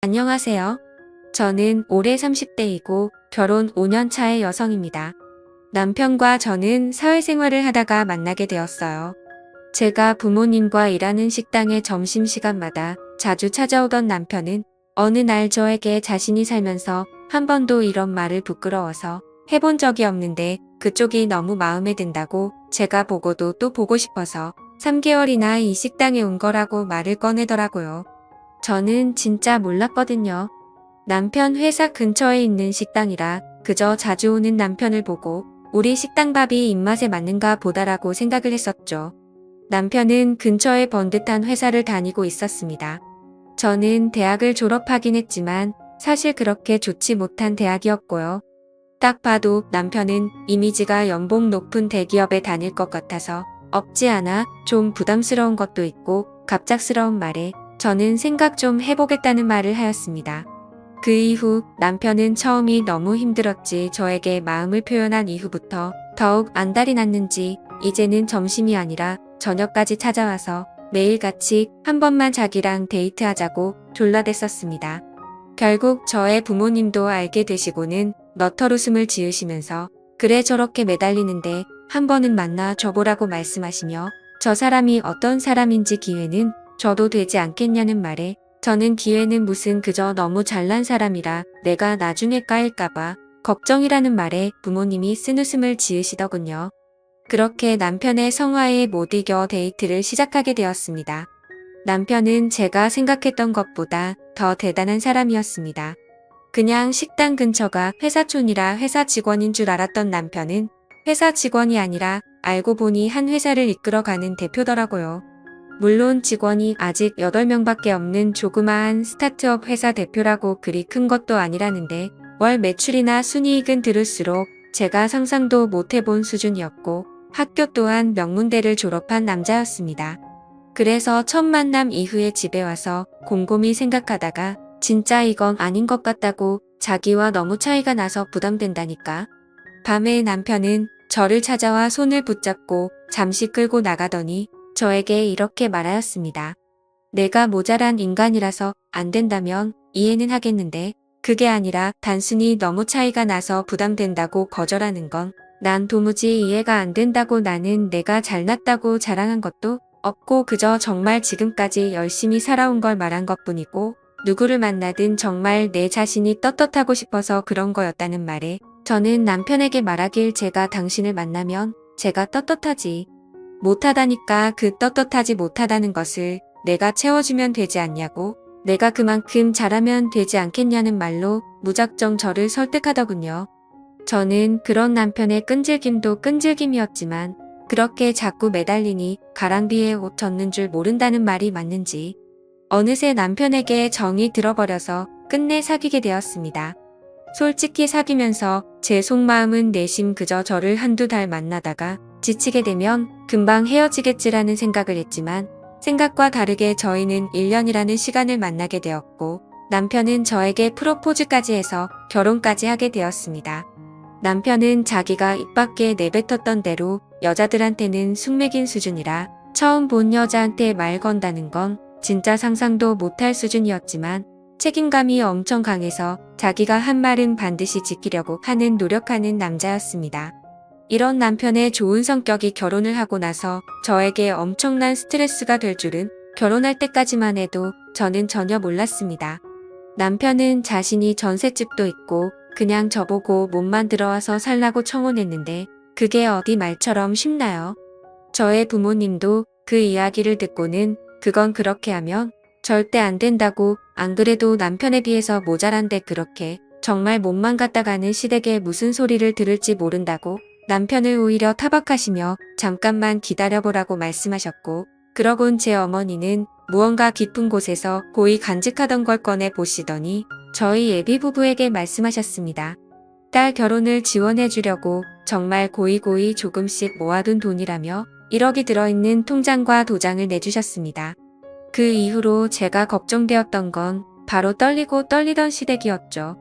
안녕하세요. 저는 올해 30대이고 결혼 5년 차의 여성입니다. 남편과 저는 사회생활을 하다가 만나게 되었어요. 제가 부모님과 일하는 식당에 점심시간마다 자주 찾아오던 남편은 어느 날 저에게 자신이 살면서 한 번도 이런 말을 부끄러워서 해본 적이 없는데 그쪽이 너무 마음에 든다고 제가 보고도 또 보고 싶어서 3개월이나 이 식당에 온 거라고 말을 꺼내더라고요. 저는 진짜 몰랐거든요. 남편 회사 근처에 있는 식당이라 그저 자주 오는 남편을 보고 우리 식당 밥이 입맛에 맞는가 보다라고 생각을 했었죠. 남편은 근처에 번듯한 회사를 다니고 있었습니다. 저는 대학을 졸업하긴 했지만 사실 그렇게 좋지 못한 대학이었고요. 딱 봐도 남편은 이미지가 연봉 높은 대기업에 다닐 것 같아서 없지 않아 좀 부담스러운 것도 있고 갑작스러운 말에 저는 생각 좀 해보겠다는 말을 하였습니다. 그 이후 남편은 처음이 너무 힘들었지 저에게 마음을 표현한 이후부터 더욱 안달이 났는지 이제는 점심이 아니라 저녁까지 찾아와서 매일같이 한 번만 자기랑 데이트하자고 졸라댔었습니다. 결국 저의 부모님도 알게 되시고는 너털웃음을 지으시면서 그래 저렇게 매달리는데 한 번은 만나 줘보라고 말씀하시며 저 사람이 어떤 사람인지 기회는 줘도 되지 않겠냐는 말에 저는 기회는 무슨 그저 너무 잘난 사람이라 내가 나중에 까일까봐 걱정이라는 말에 부모님이 쓴웃음을 지으시더군요. 그렇게 남편의 성화에 못 이겨 데이트를 시작하게 되었습니다. 남편은 제가 생각했던 것보다 더 대단한 사람이었습니다. 그냥 식당 근처가 회사촌이라 회사 직원인 줄 알았던 남편은 회사 직원이 아니라 알고 보니 한 회사를 이끌어가는 대표더라고요. 물론 직원이 아직 8명밖에 없는 조그마한 스타트업 회사 대표라고 그리 큰 것도 아니라는데 월 매출이나 순이익은 들을수록 제가 상상도 못 해본 수준이었고 학교 또한 명문대를 졸업한 남자였습니다. 그래서 첫 만남 이후에 집에 와서 곰곰이 생각하다가 진짜 이건 아닌 것 같다고 자기와 너무 차이가 나서 부담된다니까. 밤에 남편은 저를 찾아와 손을 붙잡고 잠시 끌고 나가더니 저에게 이렇게 말하였습니다. 내가 모자란 인간이라서 안 된다면 이해는 하겠는데 그게 아니라 단순히 너무 차이가 나서 부담된다고 거절하는 건 난 도무지 이해가 안 된다고. 나는 내가 잘났다고 자랑한 것도 없고 그저 정말 지금까지 열심히 살아온 걸 말한 것뿐이고 누구를 만나든 정말 내 자신이 떳떳하고 싶어서 그런 거였다는 말에 저는 남편에게 말하길 제가 당신을 만나면 제가 떳떳하지 못하다니까. 그 떳떳하지 못하다는 것을 내가 채워주면 되지 않냐고, 내가 그만큼 잘하면 되지 않겠냐는 말로 무작정 저를 설득하더군요. 저는 그런 남편의 끈질김도 끈질김이었지만 그렇게 자꾸 매달리니 가랑비에 옷 젖는 줄 모른다는 말이 맞는지 어느새 남편에게 정이 들어버려서 끝내 사귀게 되었습니다. 솔직히 사귀면서 제 속마음은 내심 그저 저를 한두 달 만나다가 지치게 되면 금방 헤어지겠지라는 생각을 했지만 생각과 다르게 저희는 1년이라는 시간을 만나게 되었고 남편은 저에게 프로포즈까지 해서 결혼까지 하게 되었습니다. 남편은 자기가 입 밖에 내뱉었던 대로 여자들한테는 숙맥인 수준이라 처음 본 여자한테 말 건다는 건 진짜 상상도 못할 수준이었지만 책임감이 엄청 강해서 자기가 한 말은 반드시 지키려고 하는 노력하는 남자였습니다. 이런 남편의 좋은 성격이 결혼을 하고 나서 저에게 엄청난 스트레스가 될 줄은 결혼할 때까지만 해도 저는 전혀 몰랐습니다. 남편은 자신이 전셋집도 있고 그냥 저보고 몸만 들어와서 살라고 청혼했는데 그게 어디 말처럼 쉽나요? 저의 부모님도 그 이야기를 듣고는 그건 그렇게 하면 절대 안 된다고, 안 그래도 남편에 비해서 모자란데 그렇게 정말 몸만 갖다 가는 시댁에 무슨 소리를 들을지 모른다고 남편을 오히려 타박하시며 잠깐만 기다려보라고 말씀하셨고, 그러곤 제 어머니는 무언가 깊은 곳에서 고이 간직하던 걸 꺼내 보시더니 저희 예비 부부에게 말씀하셨습니다. 딸 결혼을 지원해 주려고 정말 고이고이 조금씩 모아둔 돈이라며 1억이 들어있는 통장과 도장을 내주셨습니다. 그 이후로 제가 걱정되었던 건 바로 떨리고 떨리던 시댁이었죠.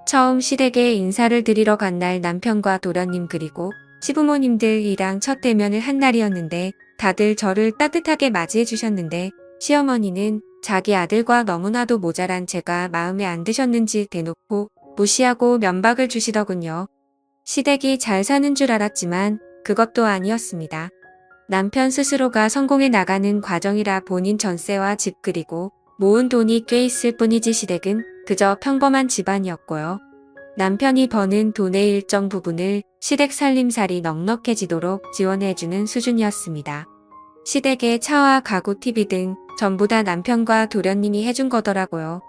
처음 시댁에 인사를 드리러 간 날 남편과 도련님 그리고 시부모님들이랑 첫 대면을 한 날이었는데 다들 저를 따뜻하게 맞이해 주셨는데 시어머니는 자기 아들과 너무나도 모자란 제가 마음에 안 드셨는지 대놓고 무시하고 면박을 주시더군요. 시댁이 잘 사는 줄 알았지만 그것도 아니었습니다. 남편 스스로가 성공해 나가는 과정이라 본인 전세와 집 그리고 모은 돈이 꽤 있을 뿐이지 시댁은 그저 평범한 집안이었고요. 남편이 버는 돈의 일정 부분을 시댁 살림살이 넉넉해지도록 지원해주는 수준이었습니다. 시댁의 차와 가구, TV 등 전부 다 남편과 도련님이 해준 거더라고요.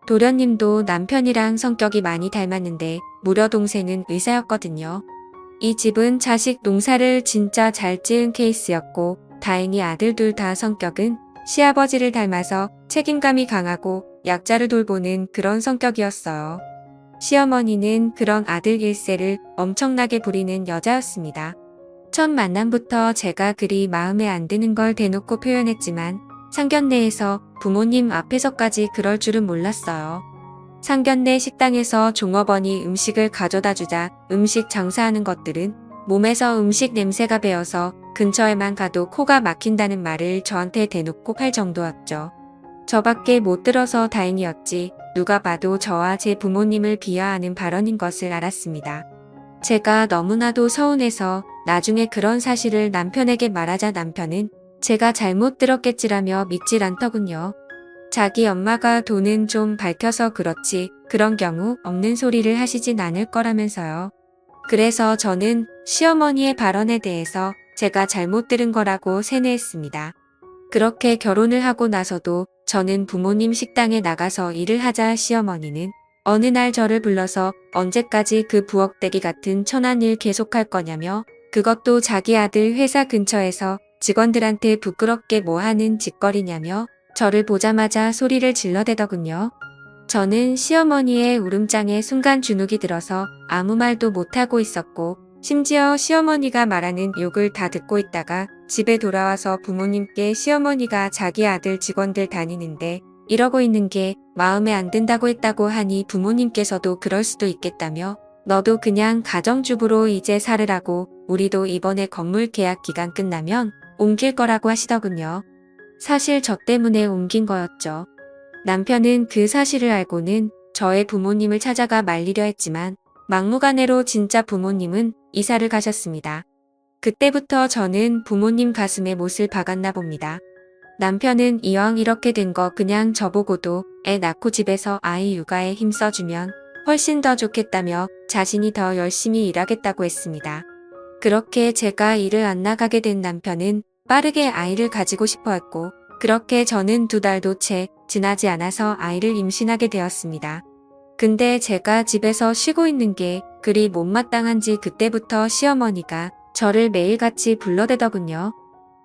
도련님도 남편이랑 성격이 많이 닮았는데 무려 동생은 의사였거든요. 이 집은 자식 농사를 진짜 잘 지은 케이스였고 다행히 아들 둘 다 성격은 시아버지를 닮아서 책임감이 강하고 약자를 돌보는 그런 성격이었어요. 시어머니는 그런 아들 일세를 엄청나게 부리는 여자였습니다. 첫 만남부터 제가 그리 마음에 안 드는 걸 대놓고 표현했지만 상견례에서 부모님 앞에서까지 그럴 줄은 몰랐어요. 상견례 식당에서 종업원이 음식을 가져다 주자 음식 장사하는 것들은 몸에서 음식 냄새가 배어서 근처에만 가도 코가 막힌다는 말을 저한테 대놓고 할 정도였죠. 저밖에 못 들어서 다행이었지 누가 봐도 저와 제 부모님을 비하하는 발언인 것을 알았습니다. 제가 너무나도 서운해서 나중에 그런 사실을 남편에게 말하자 남편은 제가 잘못 들었겠지라며 믿질 않더군요. 자기 엄마가 돈은 좀 밝혀서 그렇지 그런 경우 없는 소리를 하시진 않을 거라면서요. 그래서 저는 시어머니의 발언에 대해서 제가 잘못 들은 거라고 세뇌했습니다. 그렇게 결혼을 하고 나서도 저는 부모님 식당에 나가서 일을 하자 시어머니는 어느 날 저를 불러서 언제까지 그 부엌대기 같은 천한 일 계속할 거냐며 그것도 자기 아들 회사 근처에서 직원들한테 부끄럽게 뭐 하는 짓거리냐며 저를 보자마자 소리를 질러대더군요. 저는 시어머니의 울음장에 순간 주눅이 들어서 아무 말도 못하고 있었고 심지어 시어머니가 말하는 욕을 다 듣고 있다가 집에 돌아와서 부모님께 시어머니가 자기 아들 직원들 다니는데 이러고 있는 게 마음에 안 든다고 했다고 하니 부모님께서도 그럴 수도 있겠다며 너도 그냥 가정주부로 이제 살으라고 우리도 이번에 건물 계약 기간 끝나면 옮길 거라고 하시더군요. 사실 저 때문에 옮긴 거였죠. 남편은 그 사실을 알고는 저의 부모님을 찾아가 말리려 했지만 막무가내로 진짜 부모님은 이사를 가셨습니다. 그때부터 저는 부모님 가슴에 못을 박았나 봅니다. 남편은 이왕 이렇게 된 거 그냥 저보고도 애 낳고 집에서 아이 육아에 힘써주면 훨씬 더 좋겠다며 자신이 더 열심히 일하겠다고 했습니다. 그렇게 제가 일을 안 나가게 된 남편은 빠르게 아이를 가지고 싶어 했고 그렇게 저는 2달도 채 지나지 않아서 아이를 임신하게 되었습니다. 근데 제가 집에서 쉬고 있는 게 그리 못마땅한지 그때부터 시어머니가 저를 매일같이 불러대더군요.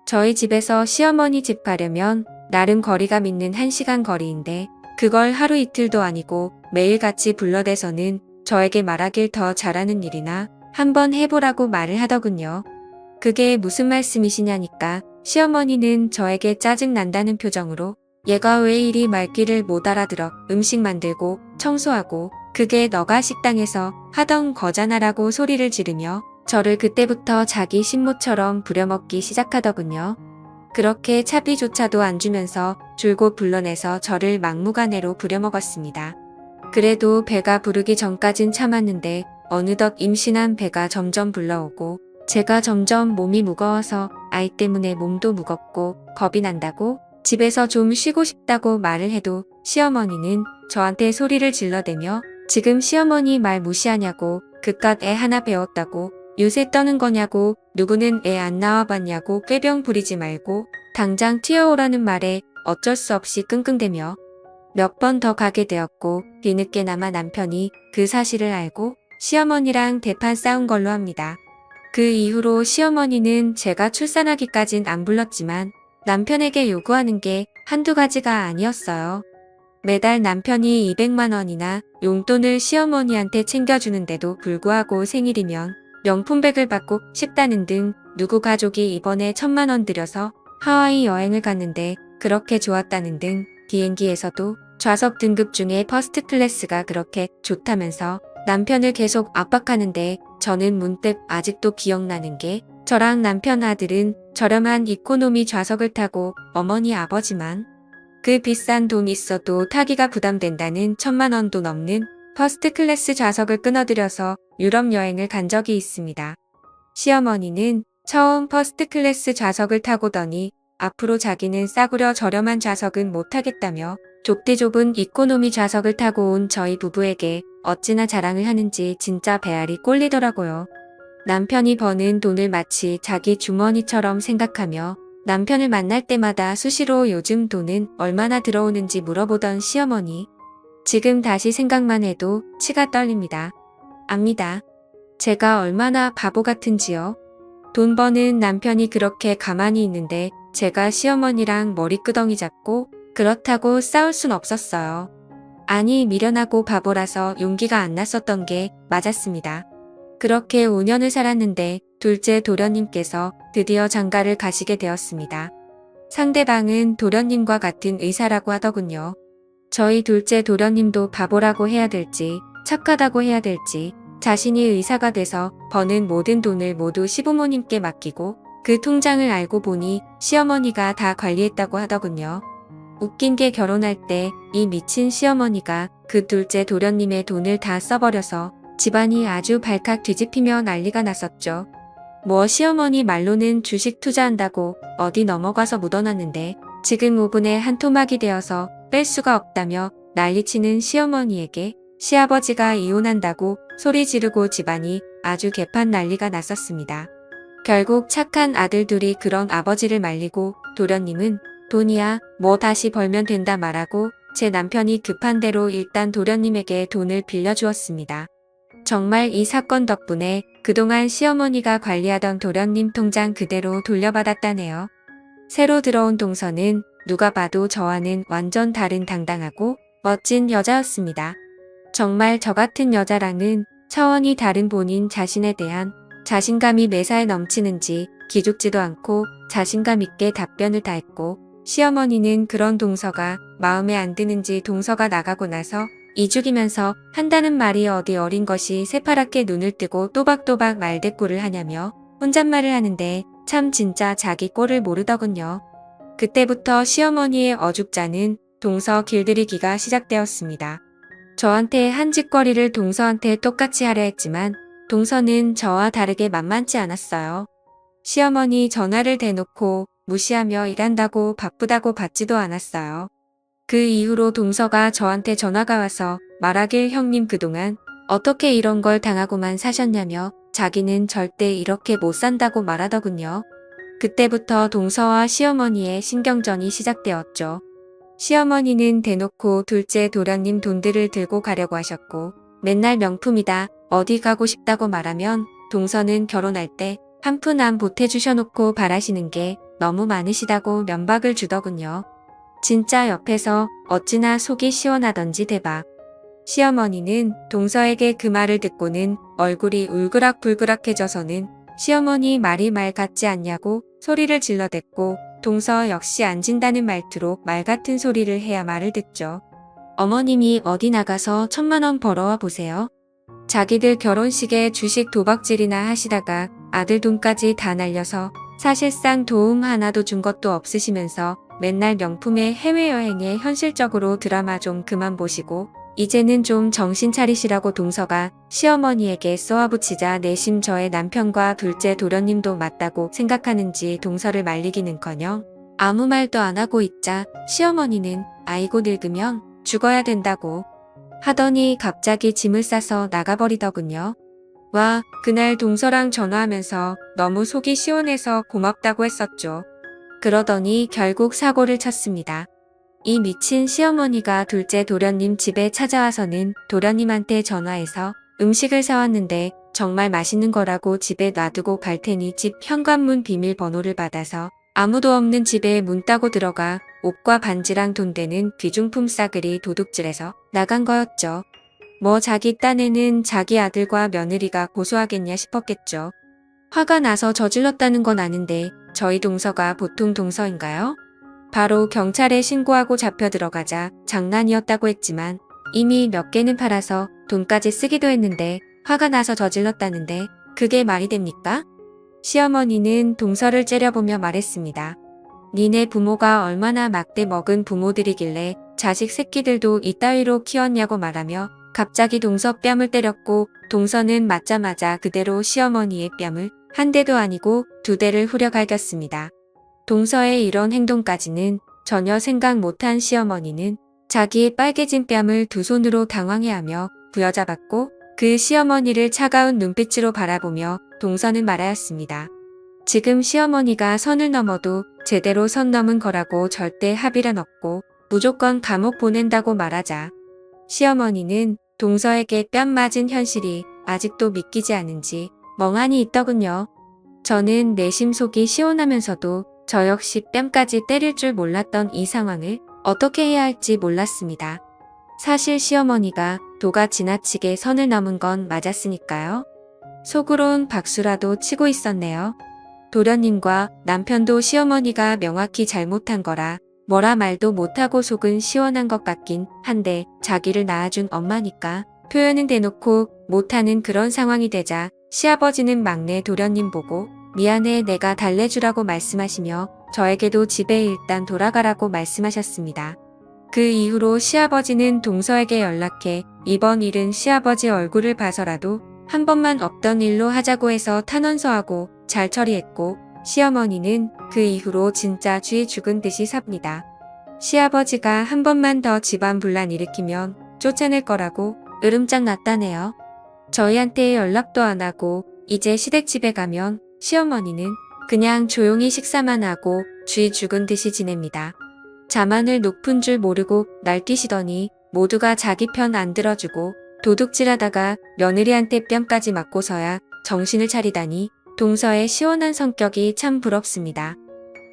저희 집에서 시어머니 집 가려면 나름 거리가 있는 1시간 거리인데 그걸 하루 이틀도 아니고 매일같이 불러대서는 저에게 말하길 더 잘하는 일이나 한번 해보라고 말을 하더군요. 그게 무슨 말씀이시냐니까 시어머니는 저에게 짜증 난다는 표정으로 얘가 왜 이리 말귀를 못 알아들어 음식 만들고 청소하고 그게 너가 식당에서 하던 거잖아라고 소리를 지르며 저를 그때부터 자기 신모처럼 부려먹기 시작하더군요. 그렇게 차비조차도 안 주면서 줄곧 불러내서 저를 막무가내로 부려먹었습니다. 그래도 배가 부르기 전까진 참았는데 어느덧 임신한 배가 점점 불러오고 제가 점점 몸이 무거워서 아이 때문에 몸도 무겁고 겁이 난다고 집에서 좀 쉬고 싶다고 말을 해도 시어머니는 저한테 소리를 질러대며 지금 시어머니 말 무시하냐고 그깟 애 하나 배웠다고 요새 떠는 거냐고 누구는 애 안 낳아봤냐고 꾀병 부리지 말고 당장 튀어오라는 말에 어쩔 수 없이 끙끙대며 몇 번 더 가게 되었고 뒤늦게나마 남편이 그 사실을 알고 시어머니랑 대판 싸운 걸로 합니다. 그 이후로 시어머니는 제가 출산하기까진 안 불렀지만 남편에게 요구하는 게 한두 가지가 아니었어요. 매달 남편이 200만 원이나 용돈을 시어머니한테 챙겨주는데도 불구하고 생일이면 명품백을 받고 싶다는 등 누구 가족이 이번에 1,000만 원 들여서 하와이 여행을 갔는데 그렇게 좋았다는 등 비행기에서도 좌석 등급 중에 퍼스트 클래스가 그렇게 좋다면서 남편을 계속 압박하는데 저는 문득 아직도 기억나는 게 저랑 남편 아들은 저렴한 이코노미 좌석을 타고 어머니 아버지만 그 비싼 돈 있어도 타기가 부담된다는 1,000만 원도 넘는 퍼스트 클래스 좌석을 끊어들여서 유럽 여행을 간 적이 있습니다. 시어머니는 처음 퍼스트 클래스 좌석을 타고더니 앞으로 자기는 싸구려 저렴한 좌석은 못 타겠다며 좁디 좁은 이코노미 좌석을 타고 온 저희 부부에게 어찌나 자랑을 하는지 진짜 배알이 꼴리더라고요. 남편이 버는 돈을 마치 자기 주머니처럼 생각하며 남편을 만날 때마다 수시로 요즘 돈은 얼마나 들어오는지 물어보던 시어머니. 지금 다시 생각만 해도 치가 떨립니다. 압니다. 제가 얼마나 바보 같은지요. 돈 버는 남편이 그렇게 가만히 있는데 제가 시어머니랑 머리끄덩이 잡고 그렇다고 싸울 순 없었어요. 아니 미련하고 바보라서 용기가 안 났었던 게 맞았습니다. 그렇게 5년을 살았는데 둘째 도련님께서 드디어 장가를 가시게 되었습니다. 상대방은 도련님과 같은 의사라고 하더군요. 저희 둘째 도련님도 바보라고 해야 될지 착하다고 해야 될지 자신이 의사가 돼서 버는 모든 돈을 모두 시부모님께 맡기고 그 통장을 알고 보니 시어머니가 다 관리했다고 하더군요. 웃긴 게 결혼할 때 이 미친 시어머니가 그 둘째 도련님의 돈을 다 써버려서 집안이 아주 발칵 뒤집히며 난리가 났었죠. 뭐 시어머니 말로는 주식 투자한다고 어디 넘어가서 묻어놨는데 지금 5분에 한 토막이 되어서 뺄 수가 없다며 난리치는 시어머니에게 시아버지가 이혼한다고 소리 지르고 집안이 아주 개판 난리가 났었습니다. 결국 착한 아들 둘이 그런 아버지를 말리고 도련님은 돈이야 뭐 다시 벌면 된다 말하고 제 남편이 급한 대로 일단 도련님에게 돈을 빌려주었습니다. 정말 이 사건 덕분에 그동안 시어머니가 관리하던 도련님 통장 그대로 돌려받았다네요. 새로 들어온 동서는 누가 봐도 저와는 완전 다른 당당하고 멋진 여자였습니다. 정말 저 같은 여자랑은 차원이 다른 본인 자신에 대한 자신감이 매사에 넘치는지 기죽지도 않고 자신감 있게 답변을 다 했고 시어머니는 그런 동서가 마음에 안 드는지 동서가 나가고 나서 이죽이면서 한다는 말이 어디 어린 것이 새파랗게 눈을 뜨고 또박또박 말대꾸를 하냐며 혼잣말을 하는데 참 진짜 자기 꼴을 모르더군요. 그때부터 시어머니의 어죽자는 동서 길들이기가 시작되었습니다. 저한테 한 짓거리를 동서한테 똑같이 하려 했지만 동서는 저와 다르게 만만치 않았어요. 시어머니 전화를 대놓고 무시하며 일한다고 바쁘다고 받지도 않았어요. 그 이후로 동서가 저한테 전화가 와서 말하길 형님 그동안 어떻게 이런 걸 당하고만 사셨냐며 자기는 절대 이렇게 못 산다고 말하더군요. 그때부터 동서와 시어머니의 신경전이 시작되었죠. 시어머니는 대놓고 둘째 도련님 돈들을 들고 가려고 하셨고 맨날 명품이다 어디 가고 싶다고 말하면 동서는 결혼할 때 한 푼 안 보태주셔놓고 바라시는 게 너무 많으시다고 면박을 주더군요. 진짜 옆에서 어찌나 속이 시원하던지 대박. 시어머니는 동서에게 그 말을 듣고는 얼굴이 울그락불그락해져서는 시어머니 말이 말 같지 않냐고 소리를 질러댔고 동서 역시 안 진다는 말투로 말 같은 소리를 해야 말을 듣죠. 어머님이 어디 나가서 1,000만 원 벌어와 보세요. 자기들 결혼식에 주식 도박질이나 하시다가 아들 돈까지 다 날려서 사실상 도움 하나도 준 것도 없으시면서 맨날 명품의 해외여행에 현실적으로 드라마 좀 그만 보시고 이제는 좀 정신 차리시라고 동서가 시어머니에게 쏘아붙이자 내심 저의 남편과 둘째 도련님도 맞다고 생각하는지 동서를 말리기는커녕 아무 말도 안 하고 있자 시어머니는 아이고 늙으면 죽어야 된다고 하더니 갑자기 짐을 싸서 나가버리더군요. 와, 그날 동서랑 전화하면서 너무 속이 시원해서 고맙다고 했었죠. 그러더니 결국 사고를 쳤습니다. 이 미친 시어머니가 둘째 도련님 집에 찾아와서는 도련님한테 전화해서 음식을 사왔는데 정말 맛있는 거라고 집에 놔두고 갈 테니 집 현관문 비밀번호를 받아서 아무도 없는 집에 문 따고 들어가 옷과 반지랑 돈 되는 귀중품 싸그리 도둑질해서 나간 거였죠. 뭐 자기 딴에는 자기 아들과 며느리가 고소하겠냐 싶었겠죠. 화가 나서 저질렀다는 건 아는데 저희 동서가 보통 동서인가요? 바로 경찰에 신고하고 잡혀 들어가자 장난이었다고 했지만 이미 몇 개는 팔아서 돈까지 쓰기도 했는데 화가 나서 저질렀다는데 그게 말이 됩니까? 시어머니는 동서를 째려보며 말했습니다. 니네 부모가 얼마나 막대 먹은 부모들이길래 자식 새끼들도 이따위로 키웠냐고 말하며 갑자기 동서 뺨을 때렸고 동서는 맞자마자 그대로 시어머니의 뺨을 한 대도 아니고 두 대를 후려갈겼습니다. 동서의 이런 행동까지는 전혀 생각 못한 시어머니는 자기의 빨개진 뺨을 두 손으로 당황해하며 부여잡았고 그 시어머니를 차가운 눈빛으로 바라보며 동서는 말하였습니다. 지금 시어머니가 선을 넘어도 제대로 선 넘은 거라고 절대 합의란 없고 무조건 감옥 보낸다고 말하자 시어머니는 동서에게 뺨 맞은 현실이 아직도 믿기지 않은지 멍하니 있더군요. 저는 내심 속이 시원하면서도 저 역시 뺨까지 때릴 줄 몰랐던 이 상황을 어떻게 해야 할지 몰랐습니다. 사실 시어머니가 도가 지나치게 선을 넘은 건 맞았으니까요. 속으론 박수라도 치고 있었네요. 도련님과 남편도 시어머니가 명확히 잘못한 거라 뭐라 말도 못하고 속은 시원한 것 같긴 한데 자기를 낳아준 엄마니까 표현은 대놓고 못하는 그런 상황이 되자 시아버지는 막내 도련님 보고 미안해 내가 달래주라고 말씀하시며 저에게도 집에 일단 돌아가라고 말씀하셨습니다. 그 이후로 시아버지는 동서에게 연락해 이번 일은 시아버지 얼굴을 봐서라도 한 번만 없던 일로 하자고 해서 탄원서하고 잘 처리했고 시어머니는 그 이후로 진짜 쥐 죽은 듯이 삽니다. 시아버지가 한 번만 더 집안 분란 일으키면 쫓아낼 거라고 으름장 났다네요. 저희한테 연락도 안 하고 이제 시댁집에 가면 시어머니는 그냥 조용히 식사만 하고 쥐 죽은 듯이 지냅니다. 자만을 높은 줄 모르고 날뛰시더니 모두가 자기 편 안 들어주고 도둑질하다가 며느리한테 뺨까지 맞고서야 정신을 차리다니 동서의 시원한 성격이 참 부럽습니다.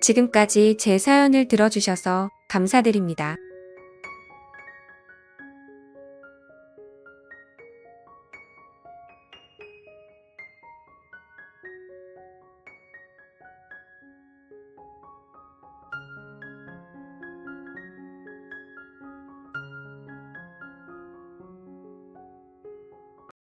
지금까지 제 사연을 들어주셔서 감사드립니다.